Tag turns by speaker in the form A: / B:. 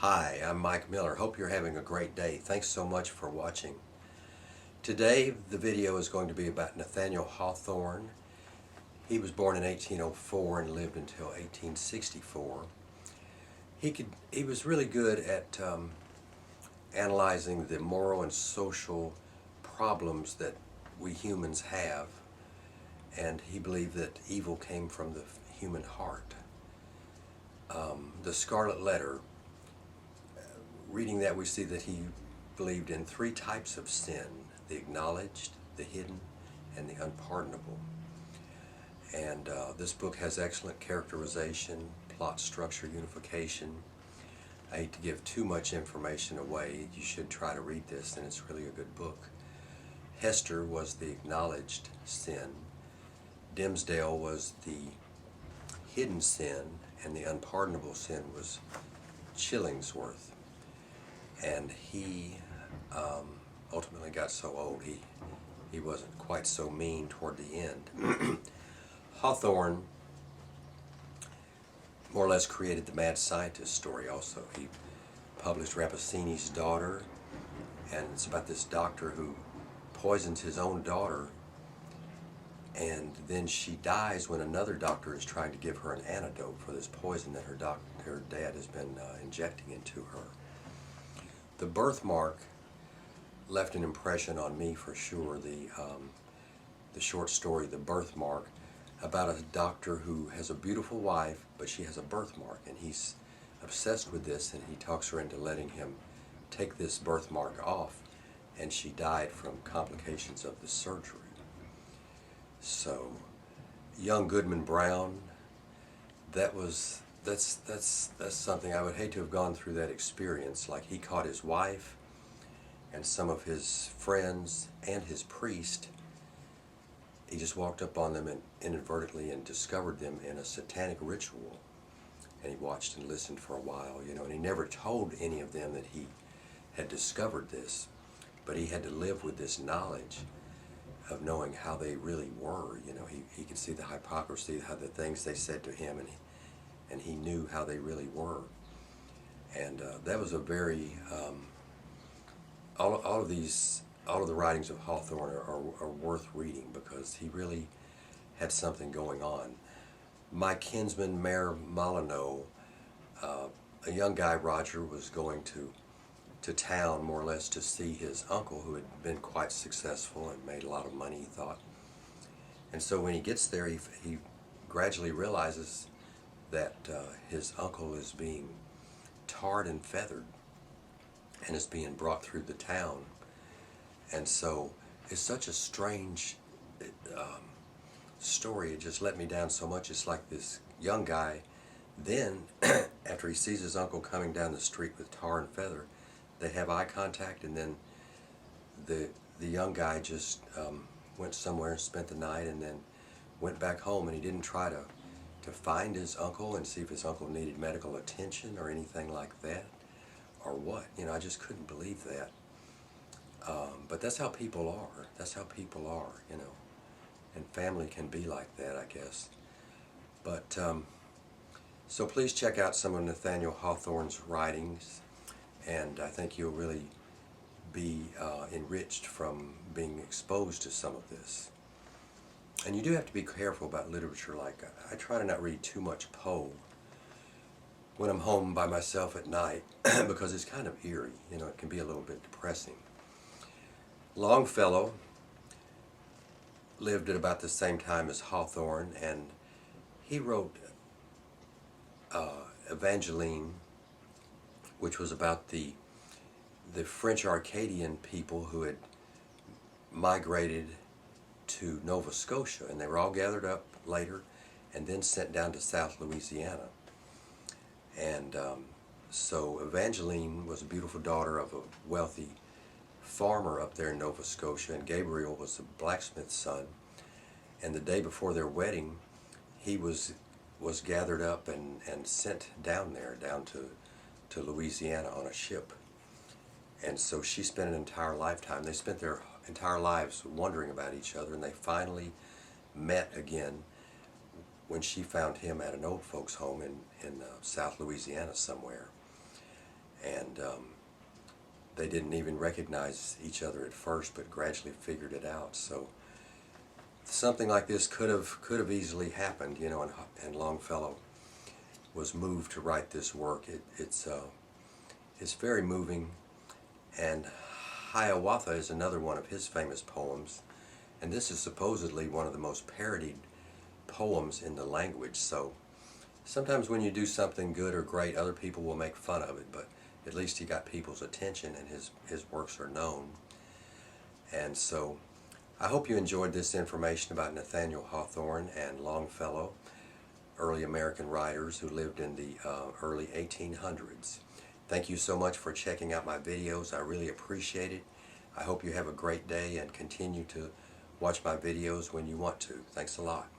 A: Hi, I'm Mike Miller. Hope you're having a great day. Thanks so much for watching. Today the video is going to be about Nathaniel Hawthorne. He was born in 1804 and lived until 1864. He was really good at analyzing the moral and social problems that we humans have, and he believed that evil came from the human heart. The Scarlet Letter, reading that, we see that he believed in three types of sin: the acknowledged, the hidden, and the unpardonable. And this book has excellent characterization, plot structure, unification. I hate to give too much information away. You should try to read this, and it's really a good book. Hester was the acknowledged sin. Dimsdale was the hidden sin, and the unpardonable sin was Chillingsworth. And he ultimately got so old he wasn't quite so mean toward the end. Hawthorne more or less created the mad scientist story also. He published Rappaccini's Daughter, and it's about this doctor who poisons his own daughter, and then she dies when another doctor is trying to give her an antidote for this poison that her dad has been injecting into her. The birthmark left an impression on me for sure. The short story, The Birthmark, about a doctor who has a beautiful wife, but she has a birthmark, and he's obsessed with this, and he talks her into letting him take this birthmark off, and she died from complications of the surgery. So, young Goodman Brown, that's something. I would hate to have gone through that experience. Like, he caught his wife and some of his friends and his priest. He just walked up on them and inadvertently and discovered them in a satanic ritual. And he watched and listened for a while, and he never told any of them that he had discovered this. But he had to live with this knowledge of knowing how they really were. He could see the hypocrisy, how the things they said to him, and he knew how they really were. And that was a very all of the writings of Hawthorne are worth reading, because he really had something going on. My kinsman, Mayorolino, a young guy, Roger, was going to town more or less to see his uncle, who had been quite successful and made a lot of money, he thought. And so when he gets there, he gradually realizes that his uncle is being tarred and feathered and is being brought through the town. And so it's such a strange story. It just let me down so much. It's like this young guy, then after he sees his uncle coming down the street with tar and feather, they have eye contact, and then the young guy just went somewhere and spent the night, and then went back home, and he didn't try to find his uncle and see if his uncle needed medical attention or anything like that, or what. I just couldn't believe that. But that's how people are. That's how people are, and family can be like that, I guess. But so please check out some of Nathaniel Hawthorne's writings, and I think you'll really be enriched from being exposed to some of this. And you do have to be careful about literature. Like, I try to not read too much Poe when I'm home by myself at night, because it's kind of eerie. It can be a little bit depressing. Longfellow lived at about the same time as Hawthorne, and he wrote Evangeline, which was about the French Arcadian people who had migrated to Nova Scotia, and they were all gathered up later and then sent down to South Louisiana. And so Evangeline was a beautiful daughter of a wealthy farmer up there in Nova Scotia, and Gabriel was a blacksmith's son. And the day before their wedding, he was gathered up and sent down there, down to Louisiana on a ship. And so she spent an entire lifetime. They spent their entire lives wondering about each other, and they finally met again when she found him at an old folks home in South Louisiana somewhere. and they didn't even recognize each other at first, but gradually figured it out. So something like this could have easily happened, you know, and Longfellow was moved to write this work. It's very moving, and Hiawatha is another one of his famous poems, and this is supposedly one of the most parodied poems in the language. So sometimes when you do something good or great, other people will make fun of it, but at least he got people's attention, and his works are known. And so I hope you enjoyed this information about Nathaniel Hawthorne and Longfellow, early American writers who lived in the early 1800s. Thank you so much for checking out my videos. I really appreciate it. I hope you have a great day and continue to watch my videos when you want to. Thanks a lot.